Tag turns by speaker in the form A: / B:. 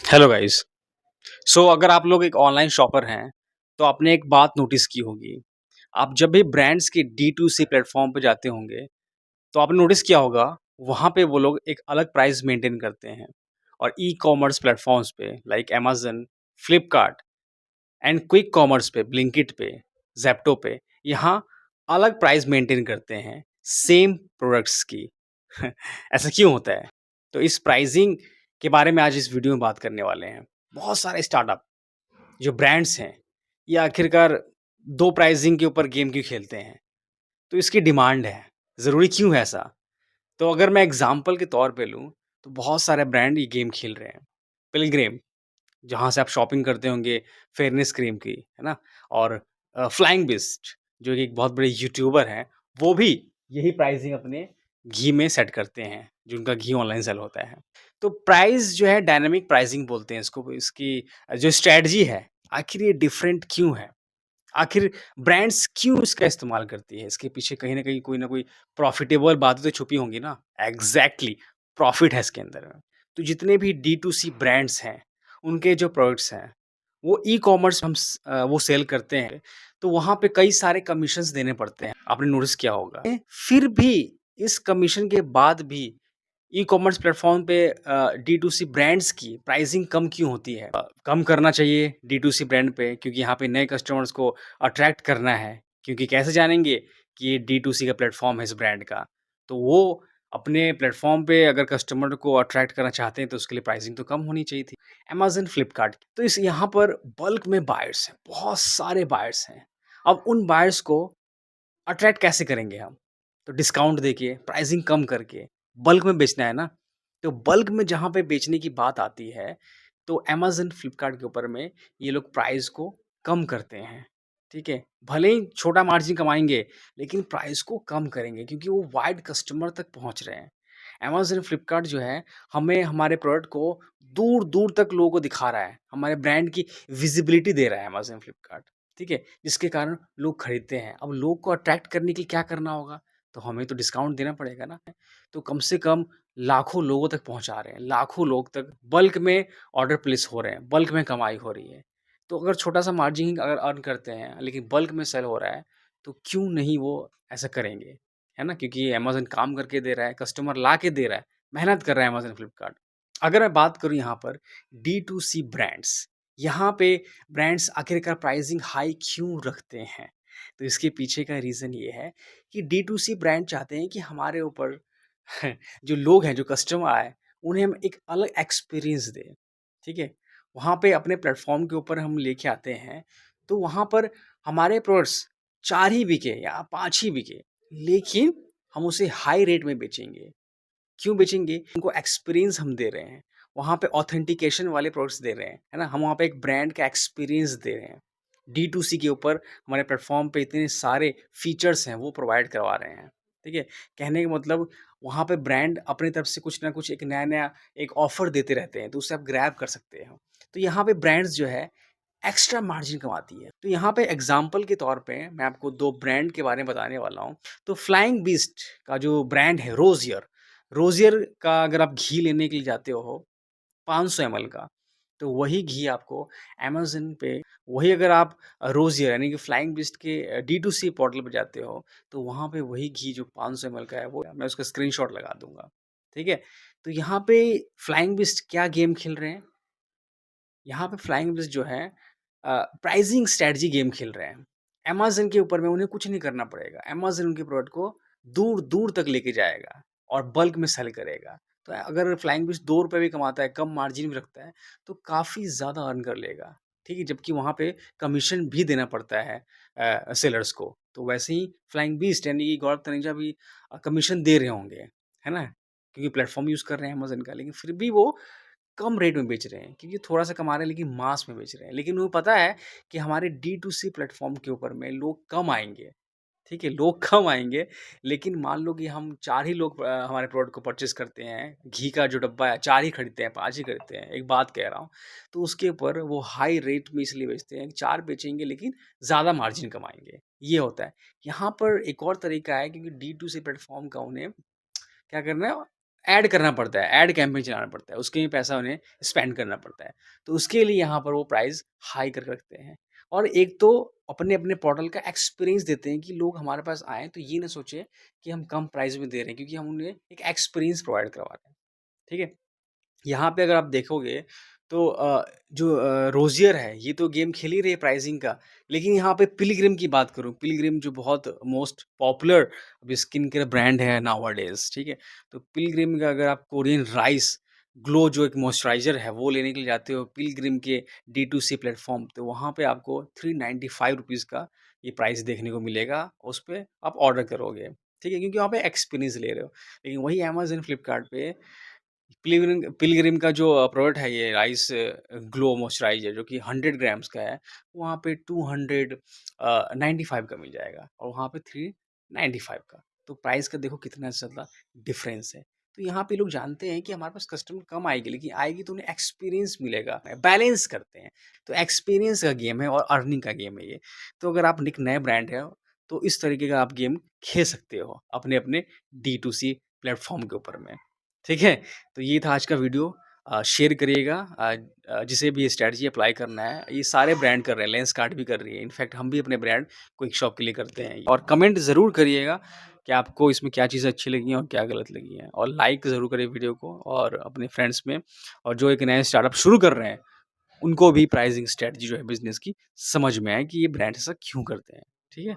A: Hello guys. सो अगर आप लोग एक ऑनलाइन शॉपर हैं, तो आपने एक बात नोटिस की होगी। आप जब भी ब्रांड्स के डी टू सी प्लेटफ़ॉर्म पे जाते होंगे, तो आपने नोटिस किया होगा, वहाँ पे वो लोग एक अलग प्राइस मेंटेन करते हैं। और ई-कॉमर्स प्लेटफ़ॉर्म्स पे like Amazon, Flipkart and quick commerce पे, ब्लिंकिट पे, ज़ेप्टो पे, यहाँ अलग प्राइस मेंटेन करते हैं, सेम प्रोडक्ट्स की। ऐसा क्यों होता है? तो इस प्राइज़िंग के बारे में आज इस वीडियो में बात करने वाले हैं। बहुत सारे स्टार्टअप जो ब्रांड्स हैं, ये आखिरकार 2 प्राइज़िंग के ऊपर गेम क्यों खेलते हैं? तो इसकी डिमांड है, ज़रूरी क्यों है ऐसा? तो अगर मैं एग्ज़ाम्पल के तौर पे लूँ, तो बहुत सारे ब्रांड ये गेम खेल रहे हैं। पिलग्रिम, जहाँ से आप शॉपिंग करते होंगे फेयरनेस क्रीम की, है ना? और फ्लाइंग बिस्ट जो कि एक बहुत बड़े यूट्यूबर हैं, वो भी यही प्राइसिंग अपने घी में सेट करते हैं, जो उनका घी ऑनलाइन सेल होता है। तो प्राइस जो है डायनामिक प्राइसिंग बोलते हैं इसको, इसकी जो स्ट्रैटेजी है, आखिर ये डिफरेंट क्यों है? आखिर ब्रांड्स क्यों इसका इस्तेमाल करती है? इसके पीछे कहीं न कहीं कोई न कोई प्रॉफ़िटेबल बातें तो छुपी होंगी ना? एग्ज़ैक्टली प्रॉफ़िट है इसके अंदर। तो जितने भी डी टू सी ब्रांड्स हैं, उनके जो प्रोडक्ट्स हैं, वो ई-कॉमर्स वो सेल करते हैं, तो वहाँ पे कई सारे कमीशंस देने पड़ते हैं, आपने नोटिस किया होगा। फिर भी इस कमीशन के बाद भी ई-कॉमर्स प्लेटफ़ॉर्म पे डी टू सी ब्रांड्स की प्राइसिंग कम क्यों होती है? कम करना चाहिए डी टू सी ब्रांड पे क्योंकि यहाँ पे नए कस्टमर्स को अट्रैक्ट करना है। क्योंकि कैसे जानेंगे कि ये डी टू सी का प्लेटफ़ॉर्म है इस ब्रांड का? तो वो अपने प्लेटफ़ॉर्म पे अगर कस्टमर को अट्रैक्ट करना चाहते हैं तो उसके लिए प्राइसिंग तो कम होनी चाहिए थी। अमेज़न, फ्लिपकार्ट तो इस यहाँ पर बल्क में बायर्स हैं, बहुत सारे बायर्स हैं। अब उन बायर्स को अट्रैक्ट कैसे करेंगे हम? तो डिस्काउंट देके, प्राइसिंग कम करके, बल्क में बेचना है ना। तो बल्क में जहाँ पे बेचने की बात आती है, तो अमेज़न, फ्लिपकार्ट के ऊपर में ये लोग प्राइस को कम करते हैं, ठीक है? भले ही छोटा मार्जिन कमाएँगे, लेकिन प्राइस को कम करेंगे क्योंकि वो वाइड कस्टमर तक पहुँच रहे हैं। अमेज़न, फ्लिपकार्ट जो है, हमें हमारे प्रोडक्ट को दूर-दूर तक लोगों को दिखा रहा है, हमारे ब्रांड की विज़िबिलिटी दे रहा है अमेज़न, फ्लिपकार्ट, ठीक है? जिसके कारण लोग खरीदते हैं। अब लोग को अट्रैक्ट करने के लिए क्या करना होगा? तो हमें तो डिस्काउंट देना पड़ेगा ना। तो कम से कम लाखों लोगों तक पहुँचा रहे हैं, लाखों लोग तक बल्क में ऑर्डर प्लेस हो रहे हैं, बल्क में कमाई हो रही है। तो अगर छोटा-सा मार्जिन अगर अर्न करते हैं, लेकिन बल्क में सेल हो रहा है, तो क्यों नहीं वो ऐसा करेंगे? है ना? क्योंकि अमेज़न काम करके दे रहा है, कस्टमर ला के दे रहा है, मेहनत कर रहा है अमेज़न, फ्लिपकार्ट। अगर मैं बात करूँ यहाँ पर डी टू सी ब्रांड्स, यहाँ पे ब्रांड्स आखिरकार प्राइसिंग हाई क्यों रखते हैं? तो इसके पीछे का रीज़न ये है कि डी टू सी ब्रांड चाहते हैं कि हमारे ऊपर जो लोग हैं, जो कस्टमर आए, उन्हें हम एक अलग एक्सपीरियंस दें, ठीक है? वहाँ पे अपने प्लेटफ़ॉर्म के ऊपर हम लेके आते हैं, तो वहाँ पर हमारे प्रोडक्ट्स 4 ही बिके या 5 ही बिके, लेकिन हम उसे हाई रेट में बेचेंगे। क्यों बेचेंगे? उनको एक्सपीरियंस हम दे रहे हैं। वहाँ पे ऑथेंटिकेशन वाले प्रोडक्ट्स दे रहे हैं, है ना? हम वहाँ पे एक ब्रांड का एक्सपीरियंस दे रहे हैं। डी2सी के ऊपर हमारे प्लेटफ़ॉर्म पे इतने सारे फीचर्स हैं, वो प्रोवाइड करवा रहे हैं, ठीक है? कहने का मतलब वहाँ पे ब्रांड अपनी तरफ से कुछ ना कुछ एक नया-नया एक ऑफ़र देते रहते हैं, तो उससे आप ग्रैब कर सकते हो। तो यहाँ पे ब्रांड्स जो है एक्स्ट्रा मार्जिन कमाती है। तो यहाँ पे एग्ज़ाम्पल के तौर पे मैं आपको 2 ब्रांड के बारे में बताने वाला हूँ। तो फ्लाइंग बीस्ट का जो ब्रांड है रोज़ियर, रोज़ियर का अगर आप घी लेने के लिए जाते हो 500 एमएल का, तो वही घी आपको अमेज़न पे वही अगर आप रोज़ियर यानी कि फ्लाइंग बीस्ट के डी2सी पोर्टल पे जाते हो, तो वहाँ पे वही घी जो 500 एमएल का है वो मैं उसका स्क्रीनशॉट लगा दूँगा, ठीक है? तो यहाँ पे फ्लाइंग बीस्ट क्या गेम खेल रहे हैं? यहाँ पे फ्लाइंग बिस जो है प्राइज़िंग स्ट्रैटेजी गेम खेल रहे हैं। अमेज़न के ऊपर में उन्हें कुछ नहीं करना पड़ेगा। अमेज़न उनके प्रोडक्ट को दूर-दूर तक लेके जाएगा और बल्क में सेल करेगा। तो अगर फ्लाइंग बिस ₹2 भी कमाता है, कम मार्जिन भी रखता है, तो काफ़ी ज़्यादा अर्न कर लेगा। ठीक है? जबकि वहाँ पे कमीशन भी देना पड़ता है सेलर्स को। तो वैसे ही फ्लाइंग बीस्ट यानी कि गौरव तनेजा भी कमीशन दे रहे होंगे, है ना? क्योंकि प्लेटफ़ॉर्म यूज़ कर रहे हैं अमेज़न का, लेकिन फिर भी वो कम रेट में बेच रहे हैं क्योंकि थोड़ा-सा कमा रहे हैं लेकिन मास में बेच रहे हैं। लेकिन उन्हें पता है कि हमारे डी2सी प्लेटफ़ॉर्म के ऊपर में लोग कम आएँगे, ठीक है? लोग कम आएँगे लेकिन मान लो कि हम 4 ही लोग हमारे प्रोडक्ट को परचेज़ करते हैं, घी का जो डब्बा है 4 ही खरीदते हैं, 5 ही खरीदते हैं, एक बात कह रहा हूँ। तो उसके ऊपर वो हाई रेट में इसलिए बेचते हैं, 4 बेचेंगे लेकिन ज़्यादा मार्जिन कमाएँगे, ये होता है। यहाँ पर एक और तरीका है क्योंकि डी2सी प्लेटफ़ॉर्म का उन्हें क्या करना है ऐड करना पड़ता है, ऐड कैंपेन चलाना पड़ता है, उसके लिए पैसा उन्हें स्पेंड करना पड़ता है। तो उसके लिए यहाँ पर वो प्राइस हाई करके रखते हैं। और एक तो अपने-अपने पोर्टल का एक्सपीरियंस देते हैं कि लोग हमारे पास आएँ तो ये ना सोचें कि हम कम प्राइस में दे रहे हैं क्योंकि हम उन्हें एक एक्सपीरियंस प्रोवाइड करवा रहे हैं। ठीक है? यहाँ पे अगर आप देखोगे तो जो रोज़ियर है, ये तो गेम खेल ही रही है प्राइज़िंग का, लेकिन यहाँ पे पिलग्रिम की बात करूँ, पिलग्रिम जो बहुत मोस्ट पॉपुलर अभी स्किन केयर ब्रांड है नाउअडेज़, ठीक है? तो पिलग्रिम का अगर आप कोरियन राइस ग्लो जो एक मॉइस्चराइज़र है, वो लेने के लिए जाते हो पिलग्रिम के डी2सी प्लेटफ़ॉर्म, तो वहाँ पे आपको ₹395 का ये प्राइस देखने को मिलेगा, उस पे आप ऑर्डर करोगे, ठीक है? क्योंकि वहाँ पे एक्सपीरियंस ले रहे हो। लेकिन वही अमेज़न, फ्लिपकार्ट पे पिलग्रिम का जो प्रोडक्ट है ये राइस ग्लो मॉइस्चराइज़र जो कि 100 ग्राम्स का है, वहाँ पे 95 का मिल जाएगा और वहाँ पे 395 का। तो प्राइस का देखो कितना ज़्यादा डिफ़रेंस है। तो यहाँ पे लोग जानते हैं कि हमारे पास कस्टमर कम आएगी, लेकिन आएगी तो उन्हें एक्सपीरियंस मिलेगा। बैलेंस करते हैं। तो एक्सपीरियंस का गेम है और अर्निंग का गेम है ये। तो अगर आप एक नए ब्रांड है, तो इस तरीके का आप गेम खेल सकते हो अपने-अपने डी2सी प्लेटफ़ॉर्म के ऊपर में। ठीक है? तो ये था आज का वीडियो शेयर करिएगा जिसे भी ये स्ट्रैटेजी अप्लाई करना है, ये सारे ब्रांड कर रहे हैं, लेंसकार्ट भी कर रही है, इनफैक्ट हम भी अपने ब्रांड क्विक शॉप के लिए करते हैं और कमेंट ज़रूर करिएगा कि आपको इसमें क्या चीज़ें अच्छी लगी हैं और क्या गलत लगी हैं और लाइक ज़रूर करें वीडियो को और अपने फ्रेंड्स में और जो एक नया स्टार्टअप शुरू कर रहे हैं, उनको भी प्राइसिंग स्ट्रैटेजी जो है बिज़नेस की समझ में आए कि ये ब्रांड ऐसा क्यों करते हैं, ठीक है?